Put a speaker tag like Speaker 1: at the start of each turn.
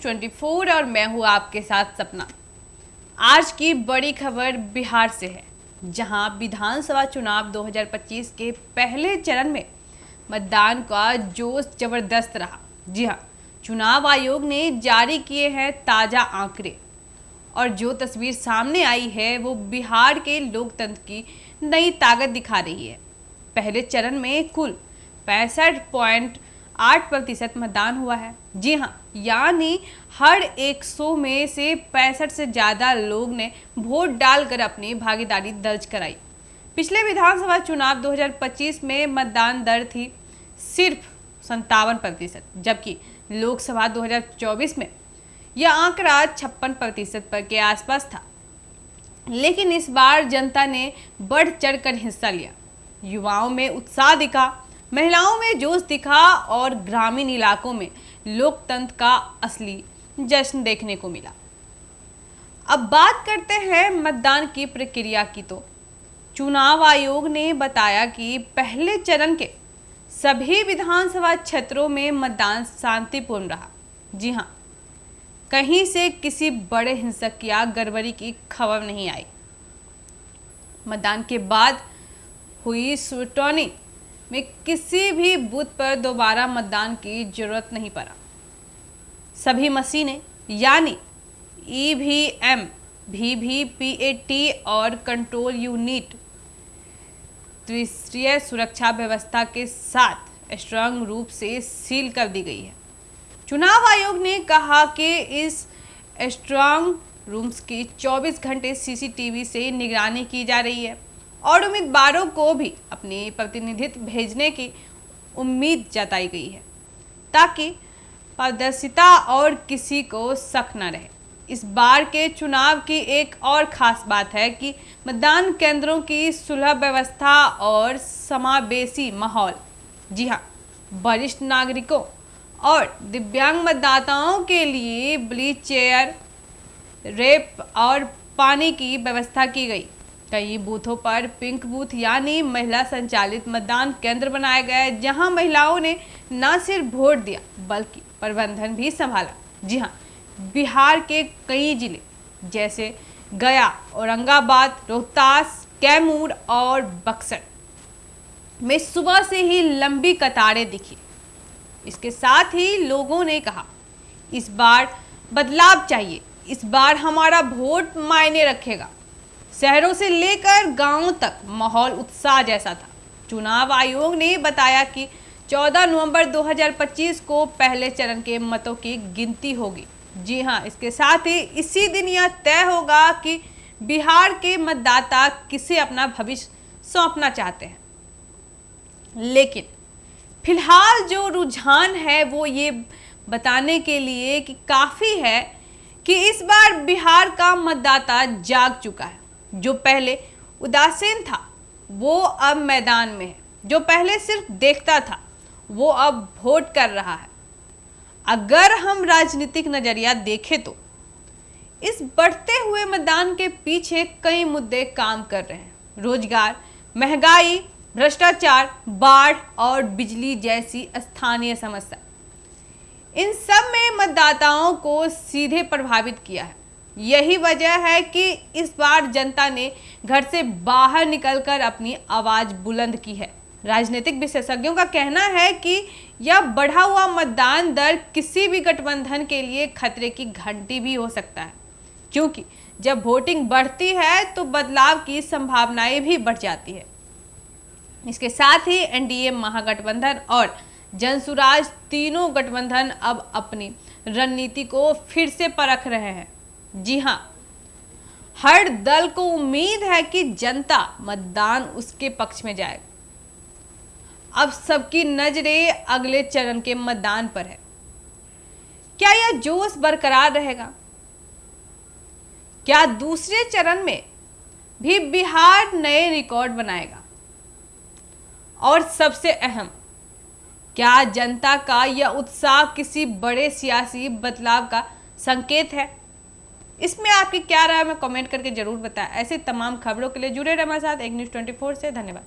Speaker 1: 24 और मैं हूँ आपके साथ सपना। आज की बड़ी खबर बिहार से है, जहां विधानसभा चुनाव 2025 के पहले चरण में मतदान का जोश जबरदस्त रहा। जी हां, चुनाव आयोग ने जारी किए हैं ताज़ा आंकड़े और जो तस्वीर सामने आई है वो बिहार के लोकतंत्र की नई ताकत दिखा रही है। पहले चरण में कुल 65.8% मतदान हुआ है। जी हाँ, यानी हर 100 में से 65 से ज़्यादा लोग ने वोट डालकर अपनी भागीदारी दर्ज कराई। पिछले विधानसभा चुनाव 2025 में मतदान दर थी सिर्फ 57%, जबकि लोकसभा 2024 में यह आंकड़ा 56% के आसपास था। लेकिन इस बार जनता ने बढ़ चढ़कर हिस्सा लिया। युवाओं में उत्साह दिखा, महिलाओं में जोश दिखा और ग्रामीण इलाकों में लोकतंत्र का असली जश्न देखने को मिला। अब बात करते हैं मतदान की प्रक्रिया की। तो चुनाव आयोग ने बताया कि पहले चरण के सभी विधानसभा क्षेत्रों में मतदान शांतिपूर्ण रहा। जी हाँ, कहीं से किसी बड़े हिंसक या गड़बड़ी की खबर नहीं आई। मतदान के बाद हुई स्क्रूटनी में किसी भी बूथ पर दोबारा मतदान की जरूरत नहीं पड़ा। सभी मशीनें यानी ईवीएम, वीवीपैट और कंट्रोल यूनिट त्रिस्तरीय सुरक्षा व्यवस्था के साथ स्ट्रांग रूप से सील कर दी गई है। चुनाव आयोग ने कहा कि इस स्ट्रांग रूम्स की 24 घंटे सीसीटीवी से निगरानी की जा रही है और उम्मीदवारों को भी अपनी प्रतिनिधित्व भेजने की उम्मीद जताई गई है, ताकि पारदर्शिता और किसी को शक न रहे। इस बार के चुनाव की एक और खास बात है कि मतदान केंद्रों की सुलभ व्यवस्था और समावेशी माहौल। जी हाँ, वरिष्ठ नागरिकों और दिव्यांग मतदाताओं के लिए ब्लीच चेयर, रैंप और पानी की व्यवस्था की गई। कई बूथों पर पिंक बूथ यानी महिला संचालित मतदान केंद्र बनाए गए, जहां महिलाओं ने न सिर्फ वोट दिया बल्कि प्रबंधन भी संभाला। जी हां, बिहार के कई जिले जैसे गया, औरंगाबाद, रोहतास, कैमूर और बक्सर में सुबह से ही लंबी कतारें दिखी। इसके साथ ही लोगों ने कहा, इस बार बदलाव चाहिए, इस बार हमारा वोट मायने रखेगा। शहरों से लेकर गांवों तक माहौल उत्साह जैसा था। चुनाव आयोग ने बताया कि 14 नवंबर 2025 को पहले चरण के मतों की गिनती होगी। जी हां, इसके साथ ही इसी दिन यह तय होगा कि बिहार के मतदाता किसे अपना भविष्य सौंपना चाहते हैं। लेकिन फिलहाल जो रुझान है वो ये बताने के लिए कि काफ़ी है कि इस बार बिहार का मतदाता जाग चुका है। जो पहले उदासीन था वो अब मैदान में है, जो पहले सिर्फ देखता था वो अब वोट कर रहा है। अगर हम राजनीतिक नजरिया देखें तो इस बढ़ते हुए मतदान के पीछे कई मुद्दे काम कर रहे हैं। रोजगार, महंगाई, भ्रष्टाचार, बाढ़ और बिजली जैसी स्थानीय समस्या, इन सब में मतदाताओं को सीधे प्रभावित किया है। यही वजह है कि इस बार जनता ने घर से बाहर निकलकर अपनी आवाज बुलंद की है। राजनीतिक विशेषज्ञों का कहना है कि यह बढ़ा हुआ मतदान दर किसी भी गठबंधन के लिए खतरे की घंटी भी हो सकता है, क्योंकि जब वोटिंग बढ़ती है तो बदलाव की संभावनाएं भी बढ़ जाती है। इसके साथ ही एनडीए, महागठबंधन और जनसुराज तीनों गठबंधन अब अपनी रणनीति को फिर से परख रहे हैं। जी हां, हर दल को उम्मीद है कि जनता मतदान उसके पक्ष में जाए। अब सबकी नजरें अगले चरण के मतदान पर है। क्या यह जोश बरकरार रहेगा? क्या दूसरे चरण में भी बिहार नए रिकॉर्ड बनाएगा? और सबसे अहम, क्या जनता का यह उत्साह किसी बड़े सियासी बदलाव का संकेत है? इसमें आपकी क्या राय है, कमेंट करके जरूर बताएं। ऐसे तमाम खबरों के लिए जुड़े रहे हमारे साथ एक न्यूज़ 24 से। धन्यवाद।